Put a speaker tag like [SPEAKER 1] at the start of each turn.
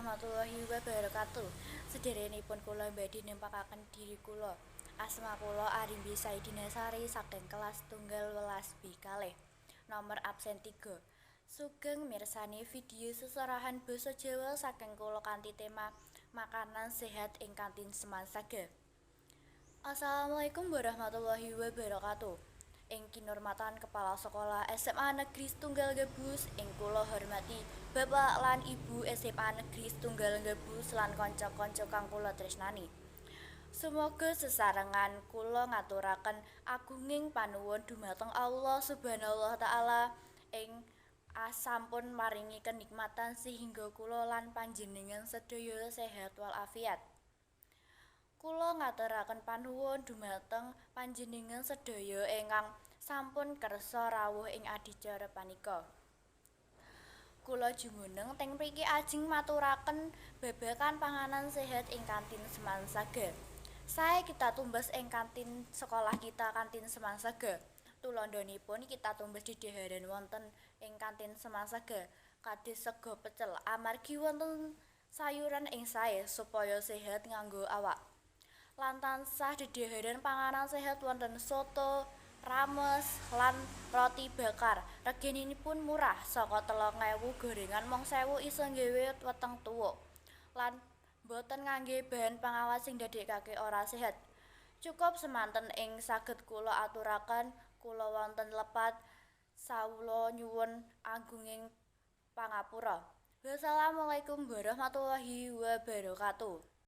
[SPEAKER 1] warahmatullahi wabarakatuh. Sederenipun kula badhe nempakaken diri kula. Asma kula Arimbi Saidina Sari saking kelas tunggal welas B kalih. Nomor absen 3. Sugeng mirsani video seserahan basa Jawa saking kula kanthi tema makanan sehat ing kantin Semansaga. Assalamualaikum warahmatullahi wabarakatuh. Ing kinurmatan Kepala Sekolah SMA Negeri Setunggal Gabus ing kula hormati Bapak lan Ibu SMA Negeri Setunggal Gabus lan kanca-kanca kang kula tresnani. Semoga sesarengan kula ngaturaken agunging panuwun dumateng Allah Subhanahu wa taala ing sampun maringi kenikmatan sehingga kula lan panjenengan sedaya sehat walafiat. Kula ngaturaken panuwun dumateng panjenengan sedaya ingkang sampun kersa rawuh ing adicara panika. Kula jumeneng teng mriki ajeng maturaken babagan panganan sehat ing kantin Semansaga. Sae kita tumbas ing kantin sekolah kita kantin Semansaga. Tulandhanipun kita tumbas dedhaharan wonten ing kantin Semansaga kados sega pecel amargi wonten sayuran ing sae supaya sehat nganggo awak. Lan tansah dedhaharan panganan sehat wonten soto, rames, lan roti bakar. Reginipun murah saka 3.000 gorengan mung 1.000 isa nggawe weteng tuwuk. Lan boten ngangge bahan pengawet sing ndadekake ora sehat. Cukup semanten ing saged kula aturaken kula wonten lepat sawula nyuwun agunging pangapura. Wassalamualaikum warahmatullahi wabarakatuh.